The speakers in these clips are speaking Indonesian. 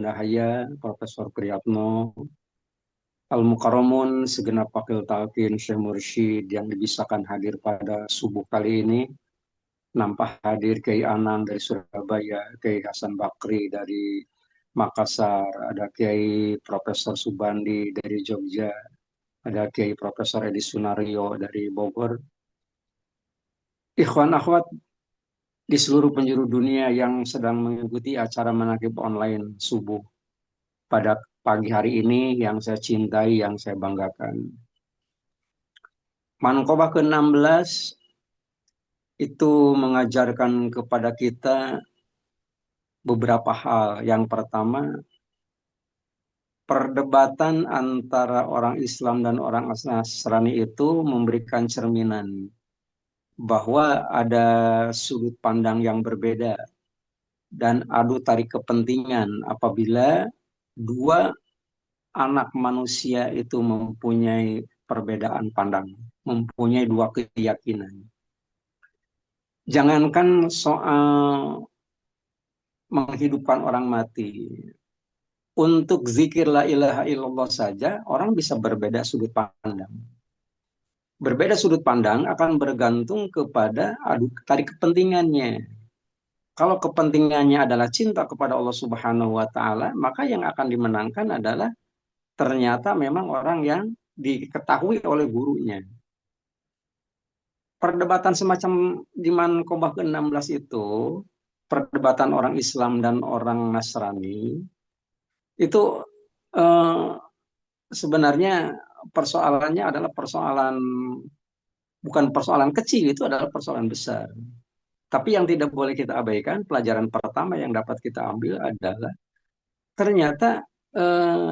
Dahaya, Profesor Priyatno, Al-Mukarramun, segenap wakil talqin Syekh Mursyid yang dibisahkan hadir pada subuh kali ini. Nampak hadir Kiai Anang dari Surabaya, Kiai Hasan Bakri dari Makassar, ada Kiai Profesor Subandi dari Jogja, ada Kiai Profesor Edi Sunario dari Bogor. Ikhwan akhwat di seluruh penjuru dunia yang sedang mengikuti acara manaqib online subuh pada pagi hari ini yang saya cintai, yang saya banggakan. Manqobah ke-16 itu mengajarkan kepada kita beberapa hal. Yang pertama, perdebatan antara orang Islam dan orang Nasrani itu memberikan cerminan bahwa ada sudut pandang yang berbeda dan adu tarik kepentingan apabila dua anak manusia itu mempunyai perbedaan pandang, mempunyai dua keyakinan. Jangankan soal menghidupkan orang mati, untuk zikir la ilaha illallah saja orang bisa berbeda sudut pandang. Berbeda sudut pandang akan bergantung kepada adu tarik kepentingannya. Kalau kepentingannya adalah cinta kepada Allah Subhanahu wa taala, maka yang akan dimenangkan adalah ternyata memang orang yang diketahui oleh gurunya. Perdebatan semacam di Manqobah ke-16 itu, perdebatan orang Islam dan orang Nasrani, itu eh, sebenarnya persoalannya adalah persoalan, bukan persoalan kecil, itu adalah persoalan besar. Tapi yang tidak boleh kita abaikan, pelajaran pertama yang dapat kita ambil adalah ternyata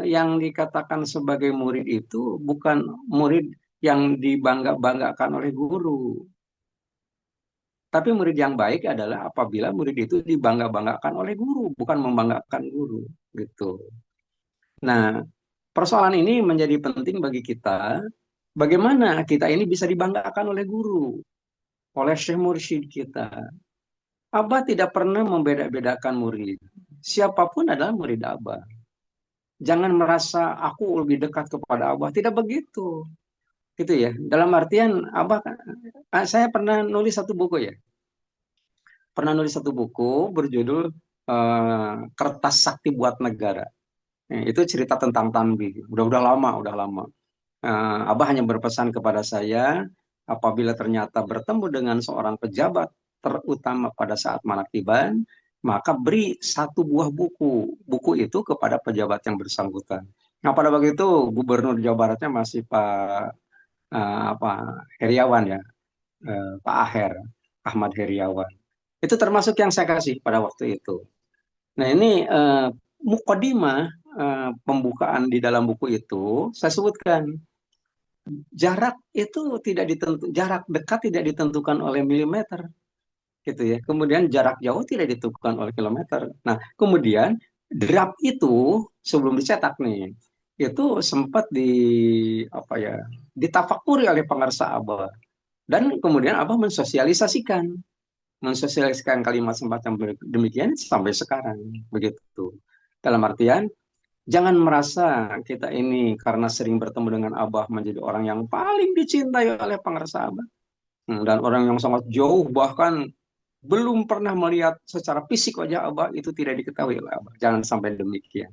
yang dikatakan sebagai murid itu bukan murid yang dibangga-banggakan oleh guru. Tapi murid yang baik adalah apabila murid itu dibangga-banggakan oleh guru, bukan membanggakan guru, gitu. Nah, persoalan ini menjadi penting bagi kita. Bagaimana kita ini bisa dibanggakan oleh guru, oleh Syekh Mursyid kita. Abah tidak pernah membeda-bedakan murid. Siapapun adalah murid Abah. Jangan merasa aku lebih dekat kepada Abah. Tidak begitu. Gitu ya. Dalam artian Abah, saya pernah nulis satu buku ya. Pernah nulis satu buku berjudul Kertas Sakti Buat Negara. Itu cerita tentang Tanbih. Udah lama, udah lama. Abah hanya berpesan kepada saya, apabila ternyata bertemu dengan seorang pejabat terutama pada saat manaktiban, maka beri satu buah buku. Buku itu kepada pejabat yang bersangkutan. Nah, pada waktu itu Gubernur Jawa Baratnya masih Pak apa Heriawan ya, Pak Aher, Ahmad Heriawan. Itu termasuk yang saya kasih pada waktu itu. Nah, ini mukadimah pembukaan di dalam buku itu saya sebutkan jarak itu tidak ditentu, jarak dekat tidak ditentukan oleh milimeter, gitu ya. Kemudian jarak jauh tidak ditentukan oleh kilometer. Nah, kemudian draft itu sebelum dicetak nih, itu sempat apa ya, ditafakuri oleh pengarsa Abah. Dan kemudian Abah mensosialisasikan kalimat semacam demikian sampai sekarang, begitu. Dalam artian jangan merasa kita ini karena sering bertemu dengan Abah menjadi orang yang paling dicintai oleh pengarsa Abah. Dan orang yang sangat jauh bahkan belum pernah melihat secara fisik wajah Abah itu tidak diketahui oleh Abah. Jangan sampai demikian.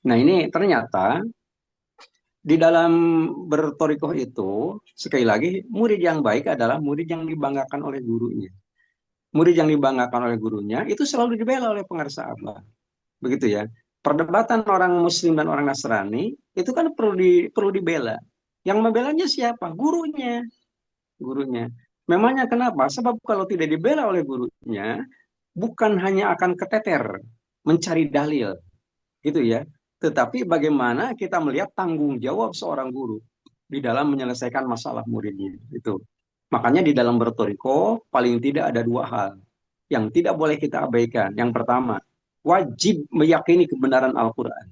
Nah, ini ternyata di dalam bertorikoh itu, sekali lagi, murid yang baik adalah murid yang dibanggakan oleh gurunya. Murid yang dibanggakan oleh gurunya itu selalu dibela oleh pengarsa Abah. Begitu ya. Perdebatan orang Muslim dan orang Nasrani itu kan perlu dibela. Yang membelanya siapa? Gurunya, gurunya. Memangnya kenapa? Sebab kalau tidak dibela oleh gurunya, bukan hanya akan keteter mencari dalil, gitu ya. Tetapi bagaimana kita melihat tanggung jawab seorang guru di dalam menyelesaikan masalah muridnya itu. Makanya di dalam bertoriko paling tidak ada dua hal yang tidak boleh kita abaikan. Yang pertama, wajib meyakini kebenaran Al-Quran.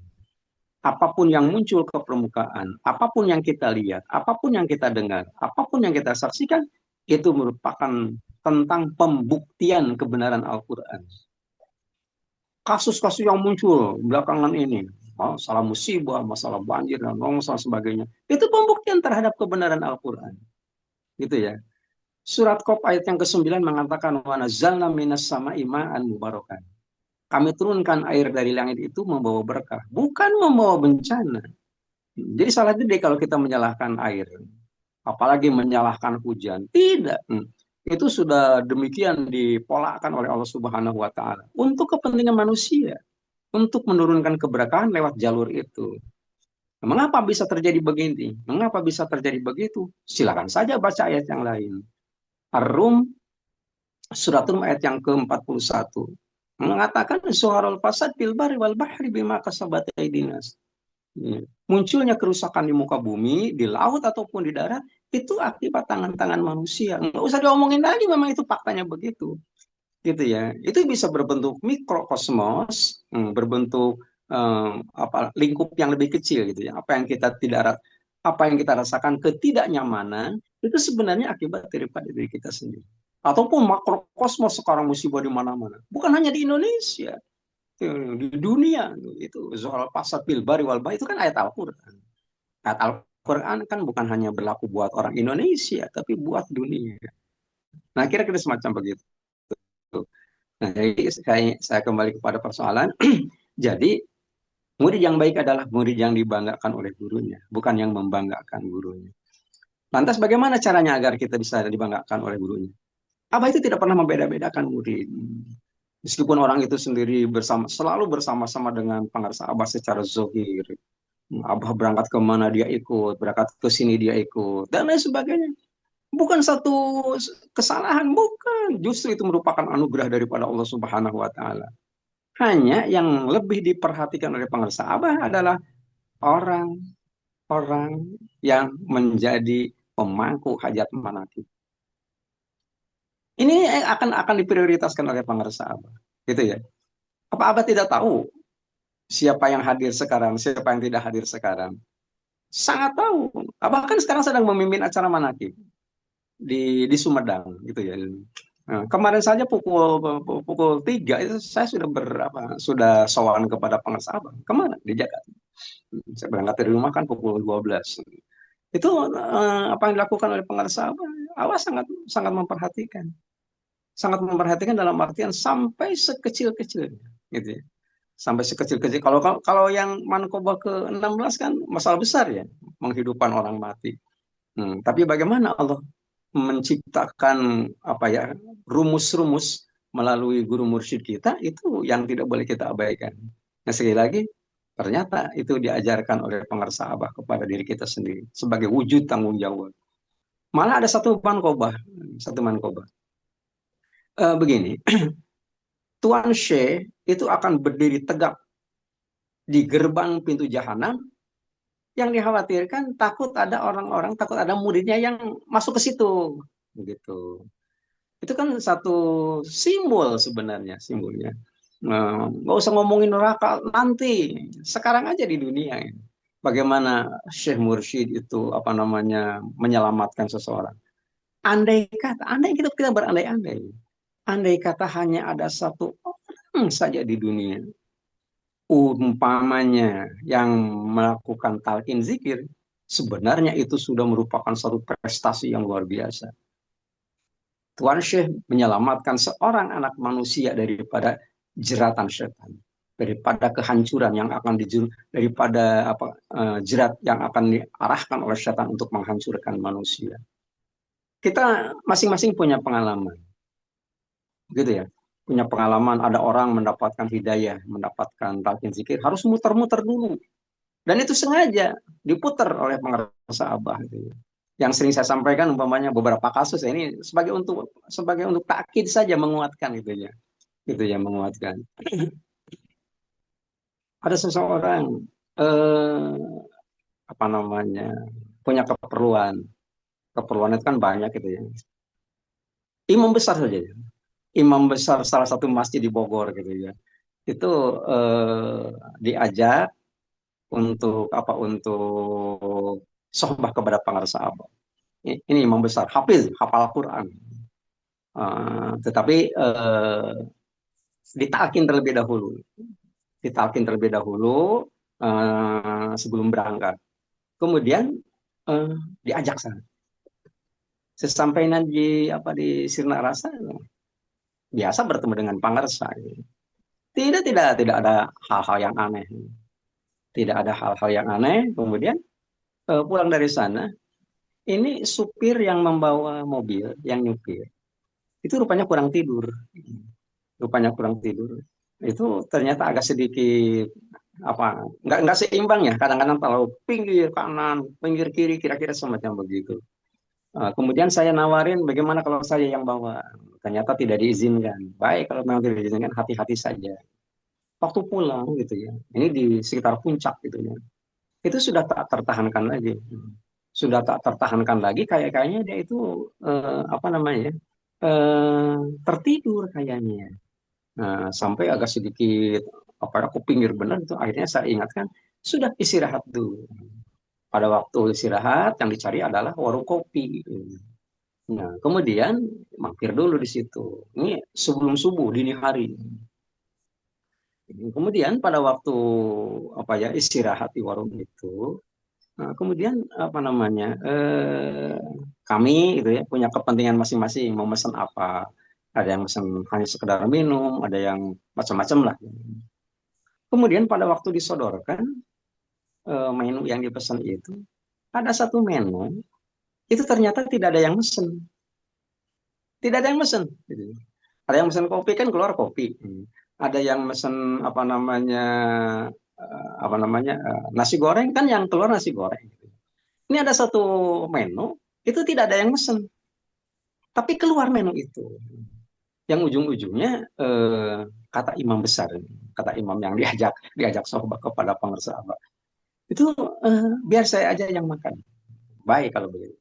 Apapun yang muncul ke permukaan, apapun yang kita lihat, apapun yang kita dengar, apapun yang kita saksikan, itu merupakan tentang pembuktian kebenaran Al-Quran. kasus-kasus yang muncul belakangan ini, masalah musibah, masalah banjir dan longsor sebagainya, itu pembuktian terhadap kebenaran Al-Quran, gitu ya. Surat Qaf ayat yang ke-9 mengatakan wa nazzalna minas sama'i ma'an mubarakan. Kami turunkan air dari langit itu membawa berkah, bukan membawa bencana. Jadi salah gede kalau kita menyalahkan air, apalagi menyalahkan hujan. Tidak. Itu sudah demikian dipolakkan oleh Allah Subhanahu wa taala untuk kepentingan manusia, untuk menurunkan keberkahan lewat jalur itu. Mengapa bisa terjadi begini? Mengapa bisa terjadi begitu? Silakan saja baca ayat yang lain. Ar-Rum, surat Rum ayat yang ke-41 mengatakan suharul fasad bil bari wal bahri bima kasabat aydinas. Munculnya kerusakan di muka bumi, di laut ataupun di darat, itu akibat tangan-tangan manusia. Nggak usah diomongin lagi, memang itu faktanya begitu. Gitu ya. Itu bisa berbentuk mikrokosmos, berbentuk lingkup yang lebih kecil gitu ya. Apa yang kita rasakan ketidaknyamanan itu sebenarnya akibat daripada diri kita sendiri. Ataupun makrokosmos sekarang musibah di mana-mana. Bukan hanya di Indonesia, di dunia itu soal pasat bil bari wal bahri itu kan ayat Al-Qur'an. Ayat Al-Qur'an kan bukan hanya berlaku buat orang Indonesia tapi buat dunia. Nah, kira-kira semacam begitu. Nah, jadi saya kembali kepada persoalan. Jadi, murid yang baik adalah murid yang dibanggakan oleh gurunya, bukan yang membanggakan gurunya. Lantas bagaimana caranya agar kita bisa dibanggakan oleh gurunya? Abah itu tidak pernah membeda-bedakan murid. Meskipun orang itu sendiri selalu bersama-sama dengan pengarsa Abah secara zohir. Abah berangkat kemana dia ikut, berangkat ke sini dia ikut, dan lain sebagainya. Bukan satu kesalahan, bukan. Justru itu merupakan anugerah daripada Allah Subhanahu wa taala. Hanya yang lebih diperhatikan oleh pengarsa Abah adalah orang-orang yang menjadi pemangku hajat manakib. Ini akan diprioritaskan oleh pengarsa Abah, gitu ya. Apa Abah tidak tahu siapa yang hadir sekarang, siapa yang tidak hadir sekarang? Sangat tahu. Abah kan sekarang sedang memimpin acara manakib di Sumedang, gitu ya. Nah, kemarin saja pukul 3 itu saya sudah sowan kepada pengarsa Abah. Kemana? Di Jakarta. Saya berangkat dari rumah kan pukul 12. Itu apa yang dilakukan oleh pengarsa Abah? Abah sangat sangat memperhatikan. Sangat memperhatikan dalam artian sampai sekecil-kecilnya, gitu ya. Sampai sekecil-kecil. Kalau kalau yang Mankoba ke-16 kan masalah besar ya, menghidupan orang mati. Tapi bagaimana Allah menciptakan apa ya rumus-rumus melalui guru mursyid kita itu yang tidak boleh kita abaikan. Nah, sekali lagi ternyata itu diajarkan oleh pengarsa Abah kepada diri kita sendiri sebagai wujud tanggung jawab. Malah ada satu manqobah. Begini, Tuan Syekh itu akan berdiri tegak di gerbang pintu jahanam yang dikhawatirkan takut ada muridnya yang masuk ke situ begitu. Itu kan satu simbol sebenarnya simbolnya. Nggak usah ngomongin neraka nanti, sekarang aja di dunia ini. Bagaimana Syekh Mursyid itu menyelamatkan seseorang. Andai kita berandai-andai, andai kata hanya ada satu orang saja di dunia, umpamanya yang melakukan talqin zikir, sebenarnya itu sudah merupakan satu prestasi yang luar biasa. Tuan Syekh menyelamatkan seorang anak manusia daripada jeratan setan, daripada kehancuran yang akan daripada jerat yang akan diarahkan oleh setan untuk menghancurkan manusia. Kita masing-masing punya pengalaman, gitu ya. Punya pengalaman ada orang mendapatkan hidayah, mendapatkan talqin zikir, harus muter-muter dulu. Dan itu sengaja diputar oleh pengarsa Abah. Gitu. Yang sering saya sampaikan umpamanya beberapa kasus ini sebagai untuk takkid saja menguatkan gitu ya menguatkan. Ada seseorang punya keperluan itu kan banyak gitu ya. Imam besar saja, imam besar salah satu masjid di Bogor gitu ya. Itu diajak untuk sohbah kepada pengarsa Abah. Ini imam besar, hafal Quran. Tetapi ditalkin terlebih dahulu, ditalkin terlebih dahulu sebelum berangkat. Kemudian eh, diajak sana. Sesampainya di Sirna Rasa, biasa bertemu dengan pangarsa. Tidak ada hal-hal yang aneh. Tidak ada hal-hal yang aneh. Kemudian pulang dari sana, ini supir yang membawa mobil, yang nyupir, itu rupanya kurang tidur. Rupanya kurang tidur. Itu ternyata agak sedikit apa nggak seimbang ya, kadang-kadang terlalu pinggir kanan pinggir kiri kira-kira semacam begitu. Kemudian saya nawarin bagaimana kalau saya yang bawa, ternyata tidak diizinkan. Baik kalau memang tidak diizinkan, hati-hati saja waktu pulang gitu ya, ini di sekitar puncak gitu ya, itu sudah tak tertahankan lagi, sudah tak tertahankan lagi, kayaknya dia itu apa namanya, eh, tertidur kayaknya. Nah, sampai agak sedikit apa aku pinggir benar itu, akhirnya saya ingatkan sudah istirahat dulu. Pada waktu istirahat yang dicari adalah warung kopi. Nah, kemudian mampir dulu di situ. Ini sebelum subuh dini hari. Kemudian pada waktu apa ya istirahat di warung itu, nah, kemudian apa namanya kami gitu ya punya kepentingan masing-masing mau pesan apa. Ada yang pesan hanya sekedar minum, ada yang macam-macam lah. Kemudian pada waktu disodorkan menu yang dipesan itu, ada satu menu itu ternyata tidak ada yang mesen, tidak ada yang mesen. Gitu. Ada yang mesen kopi kan keluar kopi. Ada yang mesen apa namanya nasi goreng kan yang keluar nasi goreng. Ini ada satu menu itu tidak ada yang mesen, tapi keluar menu itu. Yang ujung-ujungnya kata imam besar, kata imam yang diajak sahabat kepada pengusaha itu biar saya aja yang makan. Baik kalau begitu.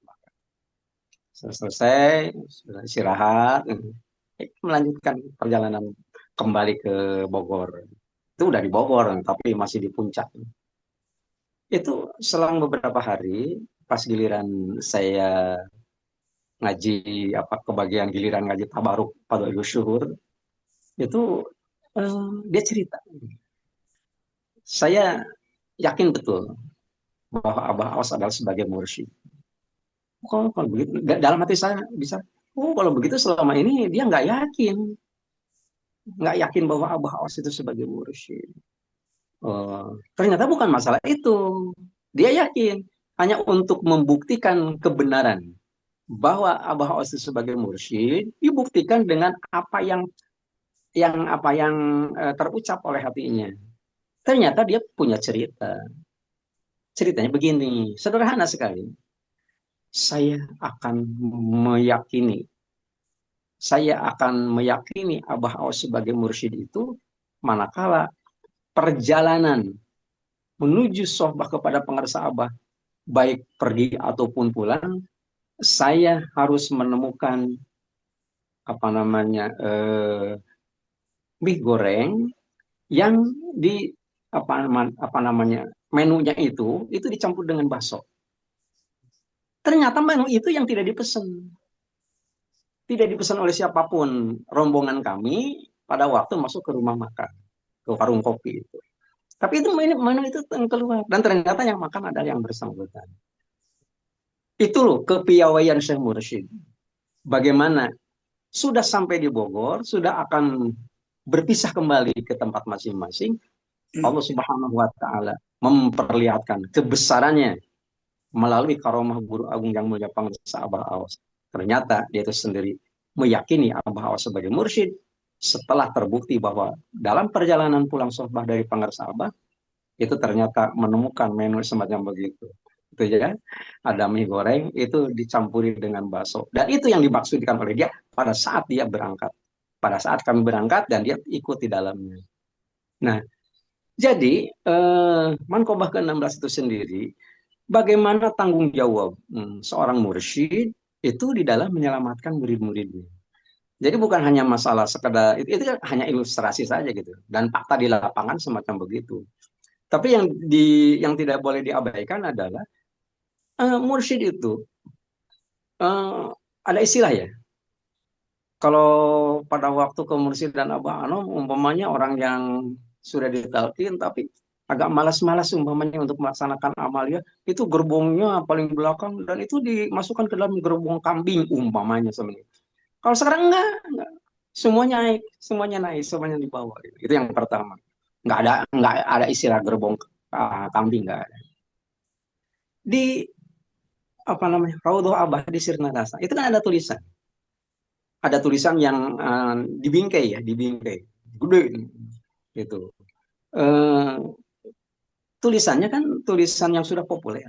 Selesai, sudah istirahat, melanjutkan perjalanan kembali ke Bogor. Itu udah di Bogor, tapi masih di puncak. Itu selang beberapa hari, pas giliran saya ngaji apa kebagian giliran ngaji tabaruk pada syuhur, itu dia cerita. Saya yakin betul bahwa Abah Awas adalah sebagai mursyid. Kalau begitu, dalam hati saya bisa, oh kalau begitu selama ini dia nggak yakin bahwa Abah Awas itu sebagai mursyid. Ternyata bukan masalah itu. Dia yakin hanya untuk membuktikan kebenaran bahwa Abah Awas itu sebagai mursyid dibuktikan dengan apa yang terucap oleh hatinya. Ternyata dia punya cerita. Ceritanya begini, sederhana sekali. Saya akan meyakini, saya akan meyakini Abah Awas sebagai mursyid itu manakala perjalanan menuju sohbah kepada pengarsa Abah, baik pergi ataupun pulang, saya harus menemukan apa namanya mie goreng yang di apa namanya menunya itu dicampur dengan bakso. Ternyata menu itu yang tidak dipesan oleh siapapun. Rombongan kami pada waktu masuk ke rumah makan, ke warung kopi itu. Tapi itu menu itu keluar dan ternyata yang makan adalah yang bersangkutan. Itu loh kepiawaian Syekh Mursyid. Bagaimana sudah sampai di Bogor, sudah akan berpisah kembali ke tempat masing-masing, Allah Subhanahu wa taala memperlihatkan kebesarannya melalui karomah guru agung yang mulia Pangeran Abah Awas. Ternyata dia itu sendiri meyakini Abah Awas sebagai mursyid setelah terbukti bahwa dalam perjalanan pulang sohbah dari Pangeran Abah itu ternyata menemukan menu semacam begitu. Itu ya, ada mie goreng itu dicampuri dengan bakso. Dan itu yang dimaksudkan oleh dia pada saat dia berangkat. Pada saat kami berangkat dan dia ikut di dalamnya. Nah, jadi Mankobah ke-16 itu sendiri bagaimana tanggung jawab seorang mursyid itu di dalam menyelamatkan murid-muridnya. Jadi bukan hanya masalah sekedar itu kan hanya ilustrasi saja gitu dan fakta di lapangan semacam begitu. Tapi yang tidak boleh diabaikan adalah mursyid itu uh, ada istilah ya. Kalau pada waktu ke Mursid dan Abah Anom, umpamanya orang yang sudah ditalkin tapi agak malas-malas umpamanya untuk melaksanakan amalia, itu gerbongnya paling belakang dan itu dimasukkan ke dalam gerbong kambing umpamanya sebenarnya. Kalau sekarang enggak. Semuanya naik, semuanya dibawa. Itu yang pertama. Enggak ada istilah gerbong kambing enggak ada. Di apa namanya? Raudhah Abah di Sirnadasa. Itu kan ada tulisan yang dibingkai ya, dibingkai. Gede gitu. Eh, tulisannya kan tulisan yang sudah populer.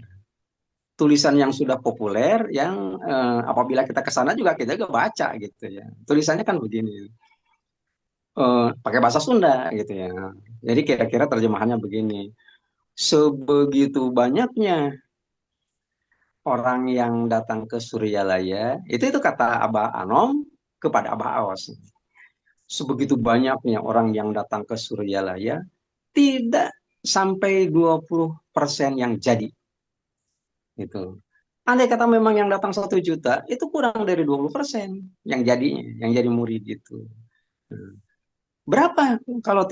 Tulisan yang sudah populer yang apabila kita ke sana juga kita juga baca gitu ya. Tulisannya kan begini. Pakai bahasa Sunda gitu ya. Jadi kira-kira terjemahannya begini. Sebegitu banyaknya orang yang datang ke Suryalaya, itu kata Abah Anom kepada Abah Awas. Sebegitu banyaknya orang yang datang ke Suryalaya, tidak sampai 20% yang jadi. Gitu. Andai kata memang yang datang 1 juta, itu kurang dari 20% yang jadinya, yang jadi murid itu. Berapa? Kalau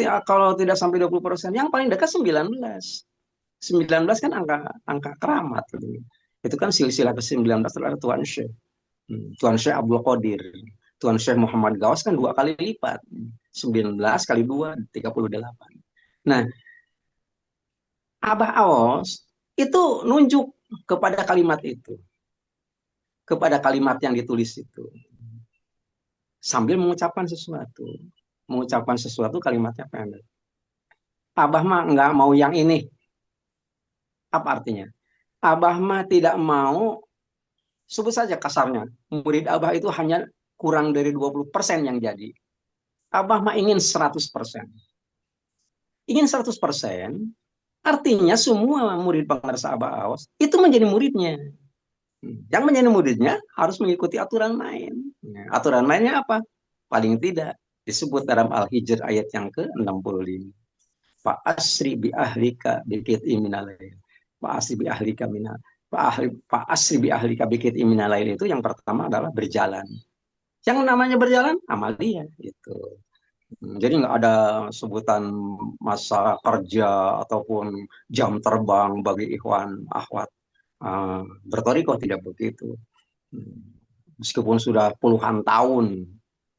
tidak sampai 20%, yang paling dekat 19. 19 kan angka angka keramat. Gitu. Itu kan silsilah ke-19 adalah Tuan Syekh. Tuan Syekh Abdul Qadir. Tuan Syekh Muhammad Gawas kan 2 kali lipat. 19 kali 2, 38. Nah, Abah Aos itu nunjuk kepada kalimat itu. Kepada kalimat yang ditulis itu. Sambil mengucapkan sesuatu. Mengucapkan sesuatu kalimatnya pendek. Abah mah nggak mau yang ini. Apa artinya? Abah mah tidak mau, sebut saja kasarnya, murid Abah itu hanya kurang dari 20% yang jadi. Abah mah ingin 100%. Ingin 100%, artinya semua murid pengarsa Abah Aos itu menjadi muridnya. Yang menjadi muridnya harus mengikuti aturan main. Aturan mainnya apa? Paling tidak disebut dalam Al-Hijr ayat yang ke-65. Fa asri bi ahlika bikit iminalail. Fa asri bi ahlika minal. Fa asri bi ahlika bikit iminalail itu yang pertama adalah berjalan. Yang namanya berjalan amalia itu. Jadi nggak ada sebutan masa kerja ataupun jam terbang bagi ikhwan akhwat bertoriko, tidak begitu. Meskipun sudah puluhan tahun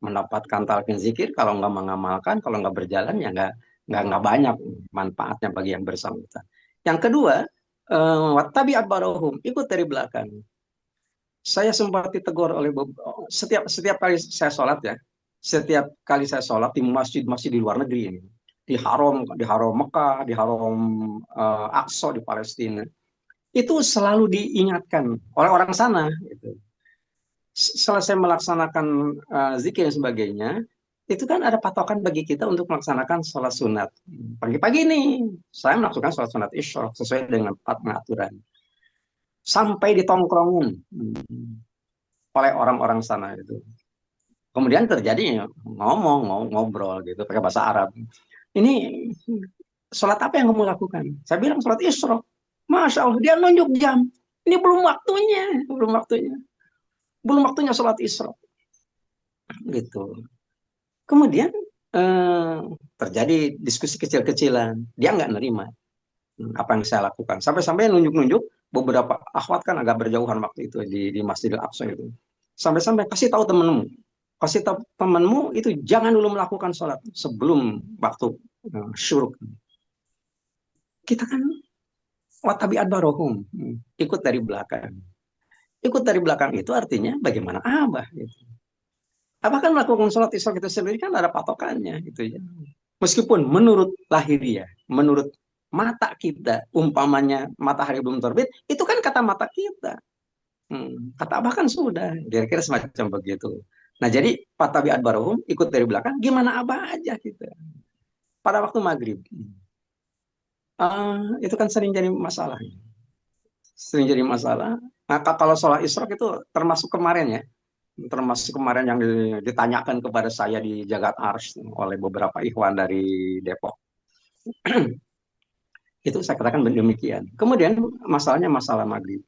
mendapatkan talqin zikir, kalau nggak mengamalkan, kalau nggak berjalan ya nggak banyak manfaatnya bagi yang bersangkutan. Yang kedua, wattabi'at barohum, ikut dari belakang. Saya sempat ditegur oleh setiap kali saya sholat ya, setiap kali saya sholat di masjid-masjid di luar negeri ini, di haram Mekah, di haram Aqsa di Palestina, itu selalu diingatkan oleh orang sana. Gitu. Selesai melaksanakan zikir dan sebagainya, itu kan ada patokan bagi kita untuk melaksanakan sholat sunat. Pagi-pagi nih, saya melakukan sholat sunat isya sesuai dengan aturan. Sampai ditongkrongin oleh orang-orang sana itu. Kemudian terjadi ngobrol gitu pakai bahasa Arab. Ini sholat apa yang kamu lakukan? Saya bilang sholat isya. Masya Allah, dia nunjuk jam. Ini belum waktunya sholat isya gitu. Kemudian eh, terjadi diskusi kecil-kecilan. Dia nggak nerima apa yang saya lakukan. Sampai-sampai nunjuk-nunjuk beberapa akhwat kan agak berjauhan waktu itu di Masjidil Aqsa itu. Sampai-sampai kasih tahu temenmu. Kasih tahu temenmu itu jangan dulu melakukan sholat sebelum waktu syuruk. Kita kan watabi'at barohum. Ikut dari belakang. Ikut dari belakang itu artinya bagaimana Abah. Gitu. Abah kan melakukan sholat isya itu sendiri kan ada patokannya gitu ya. Meskipun menurut lahiriah, menurut mata kita, umpamanya matahari belum terbit, itu kan kata mata kita. Kata Abah kan sudah, kira-kira semacam begitu. Nah jadi Fatabi Adbarohum ikut dari belakang, gimana Abah aja kita. Pada waktu maghrib, itu kan sering jadi masalah. Sering jadi masalah. Nah kalau sholat isyraq itu termasuk kemarin ya, termasuk kemarin yang ditanyakan kepada saya di Jagat Ars oleh beberapa ikhwan dari Depok. Itu saya katakan demikian. Kemudian masalahnya masalah maghrib.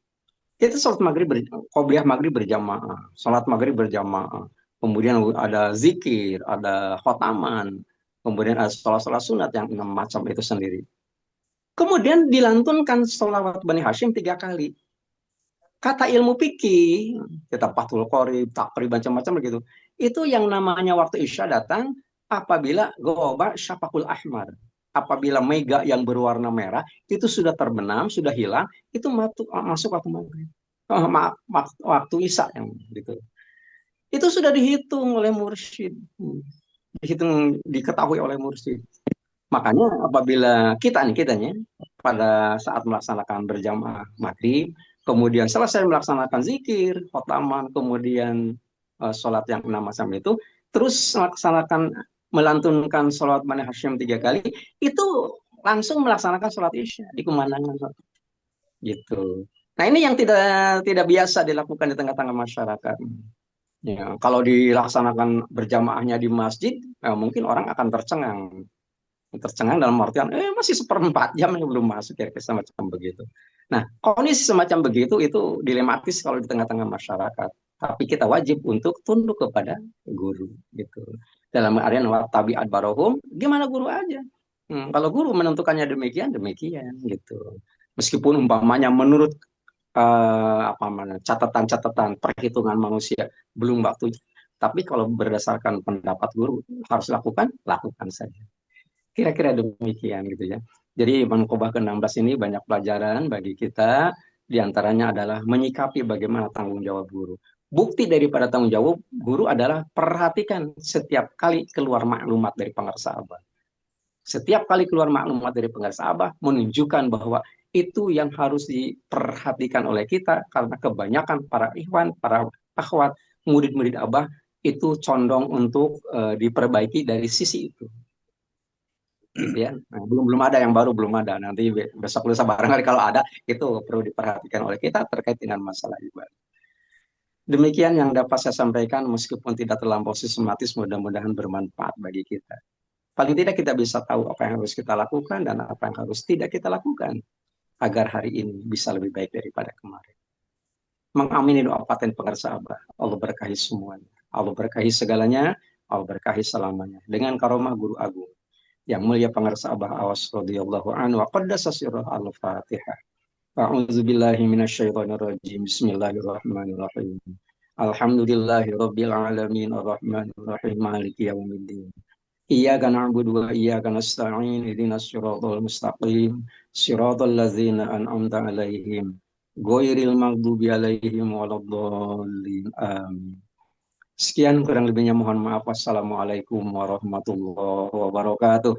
Itu sholat maghrib, qobliyah maghrib berjamaah, sholat maghrib berjamaah. kemudian ada zikir, ada khotaman, kemudian ada sholat-sholat sunat yang 6 macam itu sendiri. Kemudian dilantunkan sholawat Bani Hashim 3 kali. Kata ilmu fikih, kita Fathul Qorib, Takrib, macam-macam begitu. Itu yang namanya waktu Isya datang apabila goba syafaqul ahmar. Apabila mega yang berwarna merah itu sudah terbenam, sudah hilang, itu masuk waktu maghrib. Waktu Isya yang gitu. Itu sudah dihitung oleh mursyid. Dihitung, diketahui oleh mursyid. Makanya apabila kitanya pada saat melaksanakan berjamaah maghrib, kemudian selesai melaksanakan zikir, khotaman, kemudian sholat yang 6 macam itu, terus melaksanakan melantunkan sholat Bani Hashim 3 kali, itu langsung melaksanakan sholat isya di kemandangan gitu. Nah ini yang tidak tidak biasa dilakukan di tengah-tengah masyarakat. Ya, kalau dilaksanakan berjamaahnya di masjid, mungkin orang akan tercengang dalam artian masih 1/4 jam yang belum masuk ya semacam begitu. Nah, kondisi semacam begitu itu dilematis kalau di tengah-tengah masyarakat. Tapi kita wajib untuk tunduk kepada guru gitu. Dalam area tabiat barohum, gimana guru aja. Kalau guru menentukannya demikian, demikian gitu. Meskipun umpamanya menurut apa mana catatan-catatan perhitungan manusia belum waktunya, tapi kalau berdasarkan pendapat guru harus lakukan saja. Kira-kira demikian gitu ya. Jadi Manqobah ke-16 ini banyak pelajaran bagi kita, diantaranya adalah menyikapi bagaimana tanggung jawab guru. Bukti daripada tanggung jawab guru adalah perhatikan setiap kali keluar maklumat dari pengarsa abah. Setiap kali keluar maklumat dari pengarsa abah menunjukkan bahwa itu yang harus diperhatikan oleh kita karena kebanyakan para ikhwan, para akhwat, murid-murid abah itu condong untuk diperbaiki dari sisi itu gitu ya. Nah, belum belum ada yang baru, belum ada. Nanti besok lusa barangkali kalau ada itu perlu diperhatikan oleh kita terkait dengan masalah ibadah. Demikian yang dapat saya sampaikan meskipun tidak terlampau sistematis, mudah-mudahan bermanfaat bagi kita. Paling tidak kita bisa tahu apa yang harus kita lakukan dan apa yang harus tidak kita lakukan agar hari ini bisa lebih baik daripada kemarin. Mengamini doa paten pengarsa abah. Allah berkahi semuanya. Allah berkahi segalanya. Allah berkahi selamanya. Dengan karomah guru agung yang mulia pengarsa Abah Awas radhiyallahu anhu wa qaddasa sirrah al-Fatihah. A'udzu billahi minasyaitonir rajim. Bismillahirrahmanirrahim. Alhamdulillahi rabbil alamin arrahmanir rahim maliki yaumiddin. Iyyaka na'budu wa iyyaka nasta'in ihdinas siratal mustaqim siratal ladzina an'amta 'alaihim ghairil maghdubi 'alaihim waladdallin. Amin. Sekian kurang lebihnya mohon maaf. Wassalamualaikum warahmatullahi wabarakatuh.